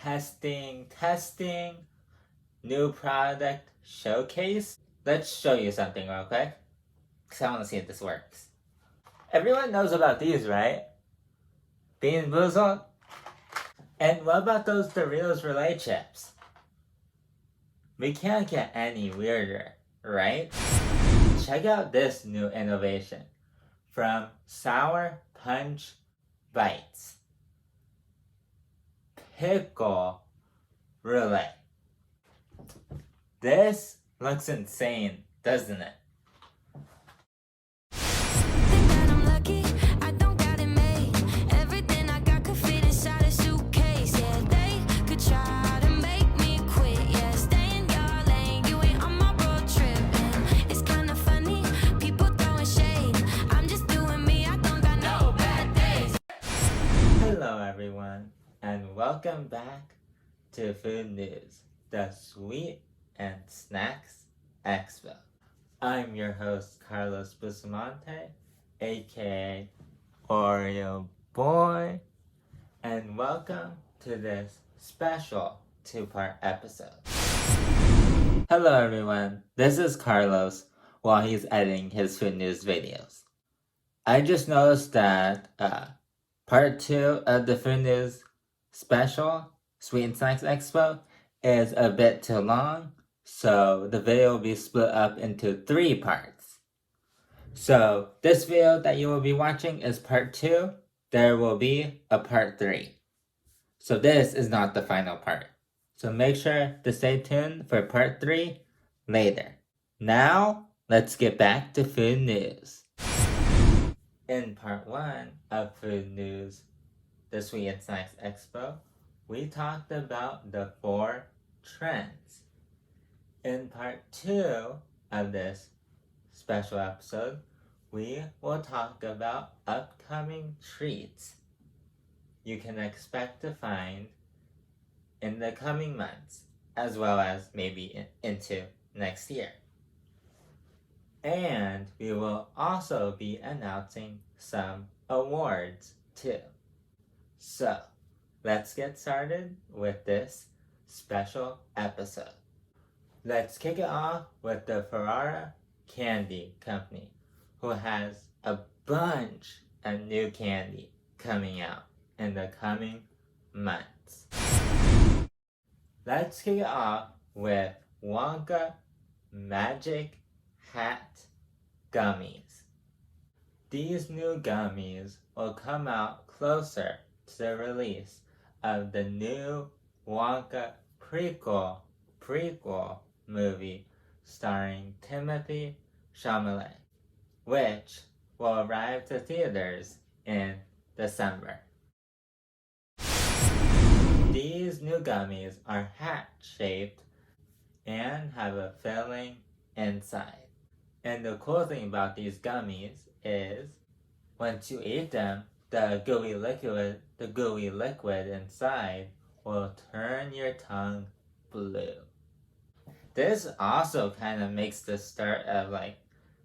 Testing. New product showcase. Let's show you something real quick, because I want to see if this works. Everyone knows about these, right? Bean Boozled? And what about those Doritos Relay chips? We can't get any weirder, right? Check out this new innovation from Sour Punch Bites. Pickle Relay. This looks insane, doesn't it? Hello everyone, and welcome back to Food News, the Sweet and Snacks Expo. I'm your host, Carlos Bustamante, aka Oreo Boy, and welcome to this special two-part episode. Hello everyone, this is Carlos while he's editing his Food News videos. I just noticed that part 2 of the Food News special, Sweet and Snacks Expo, is a bit too long, so the video will be split up into 3 parts. So this video that you will be watching is part 2. There will be a part 3. So this is not the final part. So make sure to stay tuned for part 3 later. Now, let's get back to Food News. In part 1 of Food News, the Sweet and Snacks Expo, we talked about the 4 trends. In part 2 of this special episode, we will talk about upcoming treats you can expect to find in the coming months, as well as maybe into next year. And we will also be announcing some awards too. So, let's get started with this special episode. Let's kick it off with the Ferrara Candy Company, who has a bunch of new candy coming out in the coming months. Let's kick it off with Wonka Magic Hat Gummies. These new gummies will come out closer to the release of the new Wonka prequel movie starring Timothy Chalamet, which will arrive to theaters in December. These new gummies are hat-shaped and have a filling inside. And the cool thing about these gummies is, once you eat them, the gooey liquid inside will turn your tongue blue. This also kind of makes the start of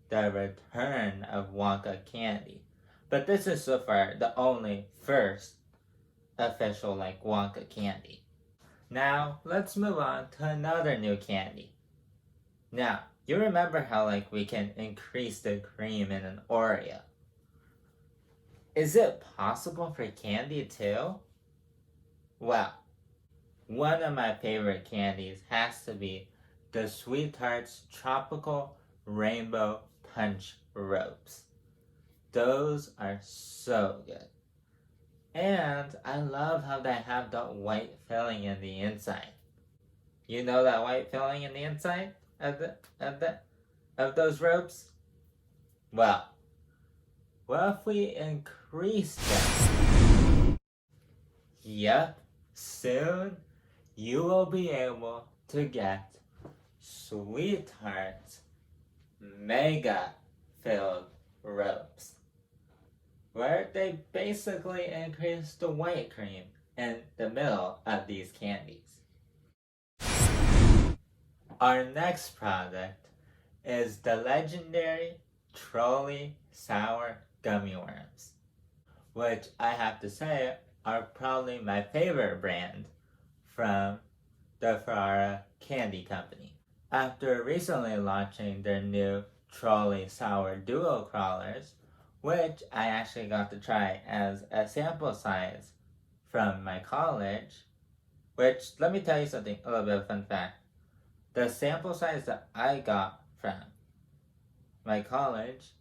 the return of Wonka candy. But this is so far the only first official Wonka candy. Now, let's move on to another new candy. Now, you remember how we can increase the cream in an Oreo? Is it possible for candy too? Well, one of my favorite candies has to be the Sweet Tarts Tropical Rainbow Punch Ropes. Those are so good. And I love how they have that white filling in the inside. You know that white filling in the inside of those ropes? Well, what if we increase them? Yep, soon you will be able to get Sweet Tarts Mega Filled Ropes, where they basically increase the white cream in the middle of these candies. Our next product is the legendary Trolli Sour Gummy Worms, which I have to say are probably my favorite brand from the Ferrara Candy company. After recently launching their new Trolley Sour Duo Crawlers, which I actually got to try as a sample size from my college, which, let me tell you something, a little bit of fun fact. The sample size that I got from my college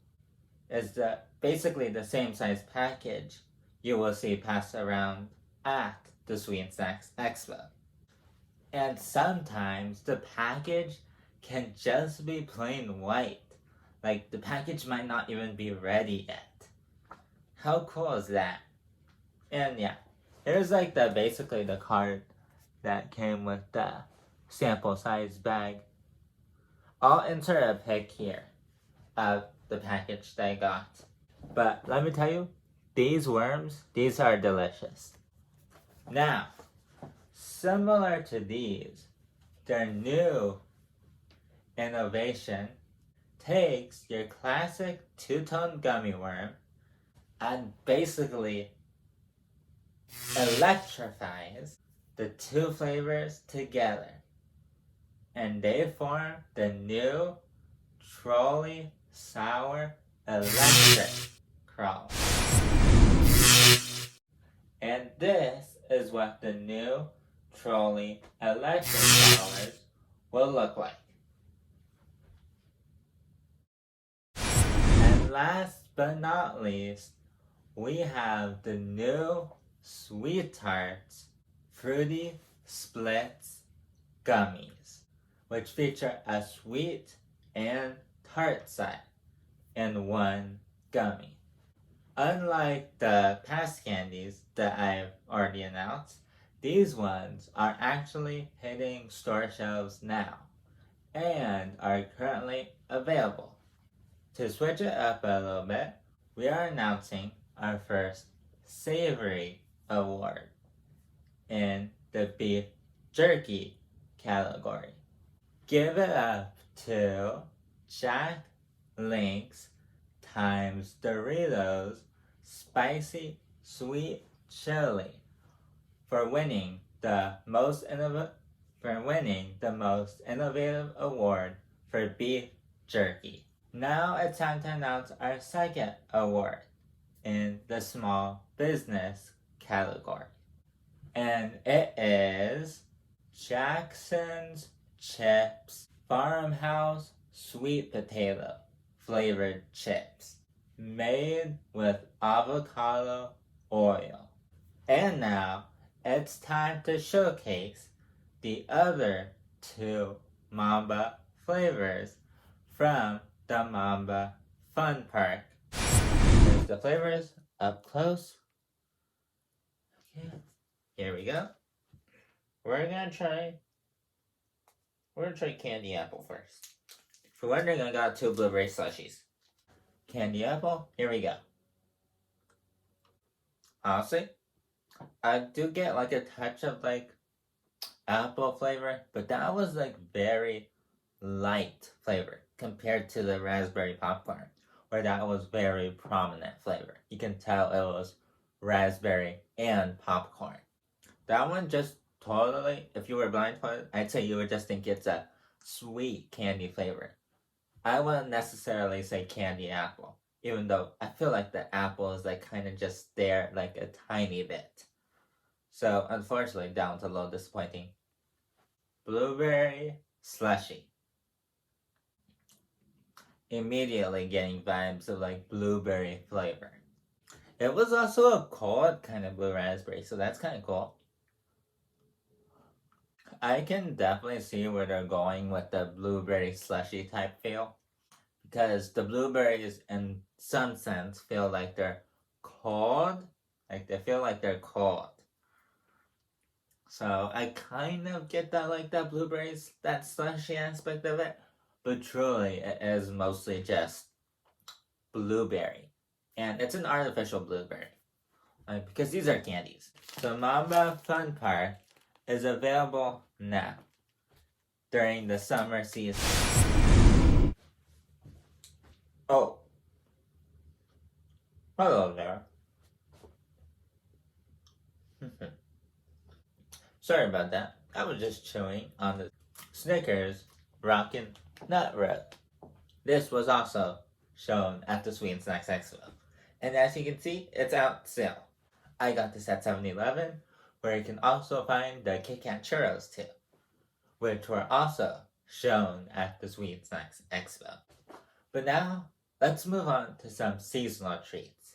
is basically the same size package you will see passed around at the Sweet and Snacks Expo. And sometimes the package can just be plain white. Like the package might not even be ready yet. How cool is that? And yeah, here's like basically the card that came with the sample size bag. I'll insert a pic here of the package that I got. But let me tell you, these worms, these are delicious. Now, similar to these, their new innovation takes your classic two-tone gummy worm and basically electrifies the two flavors together. And they form the new Trolley Sour Electric Crawl. And this is what the new Trolley Electric Crawlers will look like. And last but not least, we have the new Sweet Tarts Fruity Splits Gummies, which feature a sweet and tart side in one gummy. Unlike the past candies that I've already announced, these ones are actually hitting store shelves now and are currently available. To switch it up a little bit, we are announcing our first Savory Award in the beef jerky category. Give it up to Jack Link's times Doritos Spicy Sweet Chili for winning the most innovative award for beef jerky. Now it's time to announce our second award in the small business category. And it is Jackson's Chips Farmhouse Sweet Potato Flavored Chips made with avocado oil. And now it's time to showcase the other two Mamba flavors from the Mamba Fun Park. Here's the flavors up close. Okay, here we go. We're gonna try candy apple first. If you're wondering, I got two blueberry slushies. Candy apple, here we go. Honestly, I do get like a touch of like apple flavor, but that was like very light flavor compared to the raspberry popcorn, where that was very prominent flavor. You can tell it was raspberry and popcorn. That one just totally, if you were blindfolded, I'd say you would just think it's a sweet candy flavor. I wouldn't necessarily say candy apple, even though I feel like the apple is like kind of just there like a tiny bit. So unfortunately, that one's a little disappointing. Blueberry slushy. Immediately getting vibes of like blueberry flavor. It was also a cold kind of blue raspberry, so that's kind of cool. I can definitely see where they're going with the blueberry slushy type feel, because the blueberries in some sense feel like they're cold, like they feel like they're cold. So I kind of get that, like that blueberries, that slushy aspect of it, but truly it is mostly just blueberry. And it's an artificial blueberry, like, because these are candies. So Mamba Fun Park is available now during the summer season. Oh, hello there. Sorry about that. I was just chewing on the Snickers Rockin' Nut Roll. This was also shown at the Sweet and Snacks Expo. And as you can see, it's out still. I got this at 7-Eleven, where you can also find the Kit Kat churros too, which were also shown at the Sweet Snacks Expo. But now, let's move on to some seasonal treats.